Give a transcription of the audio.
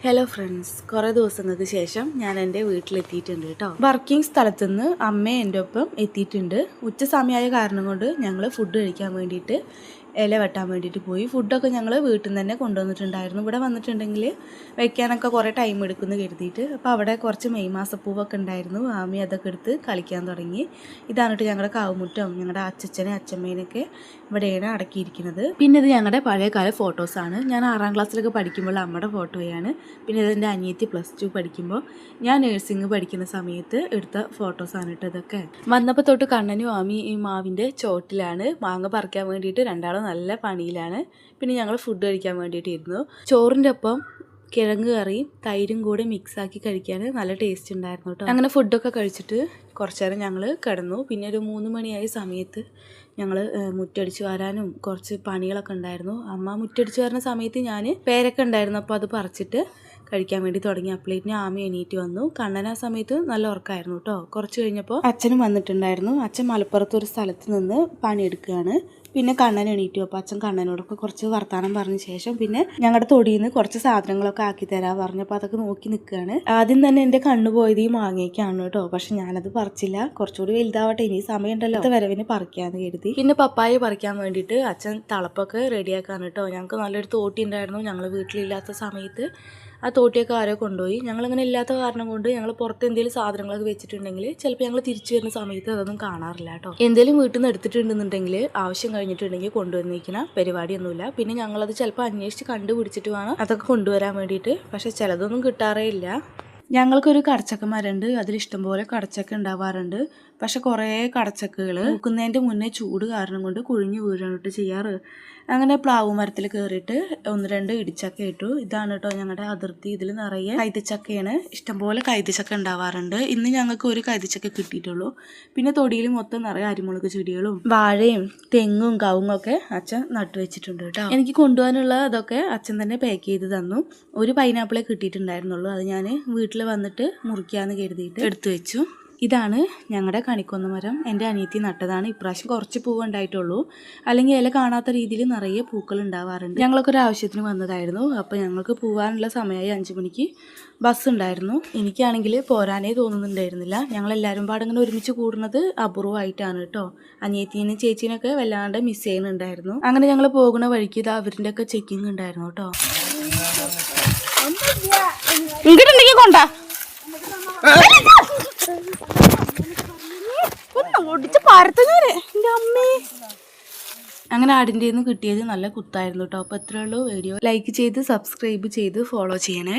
Hello friends, കുറേ ദിവസങ്ങൾക്ക് ശേഷം ഞാൻ എൻ്റെ വീട്ടിലെത്തിയിട്ടുണ്ട് കേട്ടോ. വർക്കിംഗ് സ്ഥലത്തുനിന്ന് അമ്മ എൻ്റെ ഒപ്പം എത്തിയിട്ടുണ്ട്. ഉച്ച സമയമായ കാരണം കൊണ്ട് ഞങ്ങൾ ഫുഡ് കഴിക്കാൻ വേണ്ടിയിട്ട് ഇല വെട്ടാൻ വേണ്ടിയിട്ട് പോയി. ഫുഡൊക്കെ ഞങ്ങൾ വീട്ടിൽ നിന്ന് തന്നെ കൊണ്ടുവന്നിട്ടുണ്ടായിരുന്നു. ഇവിടെ വന്നിട്ടുണ്ടെങ്കിൽ വെക്കാനൊക്കെ കുറേ ടൈം എടുക്കുമെന്ന് കരുതിയിട്ട്. അപ്പോൾ അവിടെ കുറച്ച് മെയ് മാസപ്പൂവൊക്കെ ഉണ്ടായിരുന്നു. ആമി അതൊക്കെ എടുത്ത് കളിക്കാൻ തുടങ്ങി. ഇതാണ് ഞങ്ങളുടെ കാവുമുറ്റം. ഞങ്ങളുടെ അച്ഛനെ അച്ഛമ്മേനൊക്കെ ഇവിടെയാണ് അടക്കിയിരിക്കുന്നത്. പിന്നെ ഇത് ഞങ്ങളുടെ പഴയകാല ഫോട്ടോസാണ്. ഞാൻ 6ാം ക്ലാസ്സിലൊക്കെ പഠിക്കുമ്പോൾ അമ്മയുടെ ഫോട്ടോയാണ്. പിന്നെ ഇതെൻ്റെ അനിയത്തി +2 പഠിക്കുമ്പോൾ ഞാൻ നഴ്സിംഗ് പഠിക്കുന്ന സമയത്ത് എടുത്ത ഫോട്ടോസാണ് കേട്ടോ ഇതൊക്കെ. വന്നപ്പോൾ തൊട്ട് കണ്ണനും ആമി ഈ മാവിൻ്റെ ചോട്ടിലാണ് മാങ്ങ പറിക്കാൻ വേണ്ടിയിട്ട് രണ്ടാളും നല്ല പണിയിലാണ്. പിന്നെ ഞങ്ങൾ ഫുഡ് കഴിക്കാൻ വേണ്ടിയിട്ടിരുന്നു. ചോറിൻ്റെ ഒപ്പം കിഴങ്ങ് കറിയും തൈരും കൂടെ മിക്സാക്കി കഴിക്കാൻ നല്ല ടേസ്റ്റ് ഉണ്ടായിരുന്നു കേട്ടോ. അങ്ങനെ ഫുഡൊക്കെ കഴിച്ചിട്ട് കുറച്ച് നേരം ഞങ്ങൾ കിടന്നു. പിന്നെ ഒരു 3 മണിയായ സമയത്ത് ഞങ്ങൾ മുറ്റടിച്ച് വരാനും കുറച്ച് പണികളൊക്കെ ഉണ്ടായിരുന്നു. അമ്മ മുറ്റടിച്ച് വരുന്ന സമയത്ത് ഞാൻ പേരൊക്കെ ഉണ്ടായിരുന്നു, അപ്പോൾ അത് പറിച്ചിട്ട് കഴിക്കാൻ വേണ്ടി തുടങ്ങി. അപ്പോഴേക്കും ആമി എണീറ്റ് വന്നു. കണ്ണൻ ആ സമയത്ത് നല്ല ഉറക്കമായിരുന്നു കേട്ടോ. കുറച്ച് കഴിഞ്ഞപ്പോൾ അച്ഛനും വന്നിട്ടുണ്ടായിരുന്നു. അച്ഛൻ മലപ്പുറത്ത് ഒരു സ്ഥലത്ത് നിന്ന് പണിയെടുക്കുകയാണ്. പിന്നെ കണ്ണൻ എണീറ്റു. അപ്പോൾ അച്ഛൻ കണ്ണനോടൊക്കെ കുറച്ച് വർത്താനം പറഞ്ഞ ശേഷം പിന്നെ ഞങ്ങളുടെ തൊടിയിൽ നിന്ന് കുറച്ച് സാധനങ്ങളൊക്കെ ആക്കി തരാൻ പറഞ്ഞപ്പോൾ അതൊക്കെ നോക്കി നിൽക്കുകയാണ്. ആദ്യം തന്നെ എൻ്റെ കണ്ണു പോയത് ഈ മാങ്ങയ്ക്കാണ് കേട്ടോ. പക്ഷെ ഞാനത് പറിച്ചില്ല. കുറച്ചുകൂടി വലുതാവട്ടെ, ഇനി സമയമുണ്ടല്ലോ, വരവിന് പറിക്കാമെന്ന് കരുതി. പിന്നെ പപ്പായ പറിക്കാൻ വേണ്ടിയിട്ട് അച്ഛൻ തളപ്പൊക്കെ റെഡിയാക്കാൻ കേട്ടോ. ഞങ്ങൾക്ക് നല്ലൊരു തോട്ടി ഉണ്ടായിരുന്നു ഞങ്ങൾ വീട്ടിലില്ലാത്ത സമയത്ത്. ആ തോട്ടിയൊക്കെ ആരോ കൊണ്ടുപോയി. ഞങ്ങളിങ്ങനെ ഇല്ലാത്ത കാരണം കൊണ്ട് ഞങ്ങൾ പുറത്ത് എന്തെങ്കിലും സാധനങ്ങളൊക്കെ വെച്ചിട്ടുണ്ടെങ്കിൽ ചിലപ്പോൾ ഞങ്ങൾ തിരിച്ചു വരുന്ന സമയത്ത് അതൊന്നും കാണാറില്ല കേട്ടോ. എന്തെങ്കിലും വീട്ടിൽ നിന്ന് എടുത്തിട്ടുണ്ടെന്നുണ്ടെങ്കിൽ ആവശ്യം കഴിഞ്ഞിട്ടുണ്ടെങ്കിൽ കൊണ്ടുവന്നിരിക്കുന്ന പരിപാടിയൊന്നുമില്ല. പിന്നെ ഞങ്ങളത് ചിലപ്പോൾ അന്വേഷിച്ച് കണ്ടുപിടിച്ചിട്ട് വേണം അതൊക്കെ കൊണ്ടുവരാൻ വേണ്ടിയിട്ട്. പക്ഷേ ചിലതൊന്നും കിട്ടാറേ ഇല്ല. ഞങ്ങൾക്കൊരു കടച്ചക്ക മരമുണ്ട്. അതിലിഷ്ടംപോലെ കടച്ചക്ക ഉണ്ടാവാറുണ്ട്. പക്ഷെ കുറേ കടച്ചക്കകൾ പൂക്കുന്നതിൻ്റെ മുന്നേ ചൂട് കാരണം കൊണ്ട് കുഴിഞ്ഞു വീഴാനിട്ട് ചെയ്യാറ്. അങ്ങനെ പ്ലാവ് മരത്തിൽ കയറിയിട്ട് 1-2 ഇടിച്ചക്ക ഇട്ടു. ഇതാണ് കേട്ടോ ഞങ്ങളുടെ അതിർത്തി. ഇതിൽ നിറയെ കൈതച്ചക്കയാണ്. ഇഷ്ടംപോലെ കൈതച്ചക്ക ഉണ്ടാവാറുണ്ട്. ഇന്ന് ഞങ്ങൾക്ക് ഒരു കൈതച്ചക്ക കിട്ടിയിട്ടുള്ളൂ. പിന്നെ തൊടിയിൽ മൊത്തം നിറയെ അരിമുളക് ചെടികളും വാഴയും തെങ്ങും കവുങ്ങൊക്കെ അച്ഛൻ നട്ടു വെച്ചിട്ടുണ്ട് കേട്ടോ. എനിക്ക് കൊണ്ടുപോകാനുള്ള അതൊക്കെ അച്ഛൻ തന്നെ പാക്ക് ചെയ്ത് തന്നു. ഒരു പൈനാപ്പിളെ കിട്ടിയിട്ടുണ്ടായിരുന്നുള്ളൂ. അത് ഞാൻ വീട്ടിൽ വന്നിട്ട് മുറിക്കാമെന്ന് കരുതിയിട്ട് എടുത്തു വെച്ചു. ഇതാണ് ഞങ്ങളുടെ കണിക്കൊന്ന മരം. എൻ്റെ അനിയത്തി നട്ടതാണ്. ഇപ്രാവശ്യം കുറച്ച് പൂവ് ഉണ്ടായിട്ടുള്ളൂ. അല്ലെങ്കിൽ ഇല കാണാത്ത രീതിയിൽ നിറയെ പൂക്കൾ ഉണ്ടാവാറുണ്ട്. ഞങ്ങളൊക്കെ ഒരു ആവശ്യത്തിന് വന്നതായിരുന്നു. അപ്പോൾ ഞങ്ങൾക്ക് പോകാനുള്ള സമയമായി. 5 മണിക്ക് ബസ് ഉണ്ടായിരുന്നു. എനിക്കാണെങ്കിൽ പോരാനേ തോന്നുന്നുണ്ടായിരുന്നില്ല. ഞങ്ങളെല്ലാവരും പാടിങ്ങനെ ഒരുമിച്ച് കൂടുന്നത് അപൂർവമായിട്ടാണ് കേട്ടോ. അനിയത്തിനും ചേച്ചീനൊക്കെ വല്ലാണ്ട് മിസ് ചെയ്യുന്നുണ്ടായിരുന്നു. അങ്ങനെ ഞങ്ങൾ പോകുന്ന വഴിക്ക് ഇത് അവരുടെ ഒക്കെ ചെക്കിങ് ഉണ്ടായിരുന്നു കേട്ടോ. ഇങ്ങോട്ടുണ്ടെങ്കിൽ കൊണ്ടാ ഓടിച്ച് പരത്തുന്നവരെ എൻ്റെ അമ്മേ. അങ്ങനെ ആടിൻ്റെ നിന്ന് കിട്ടിയത് നല്ല കുത്തായിരുന്നു കേട്ടോ. അപ്പോൾ എത്രയുള്ളൂ വീഡിയോ ലൈക്ക് ചെയ്ത് സബ്സ്ക്രൈബ് ചെയ്ത് ഫോളോ ചെയ്യണേ.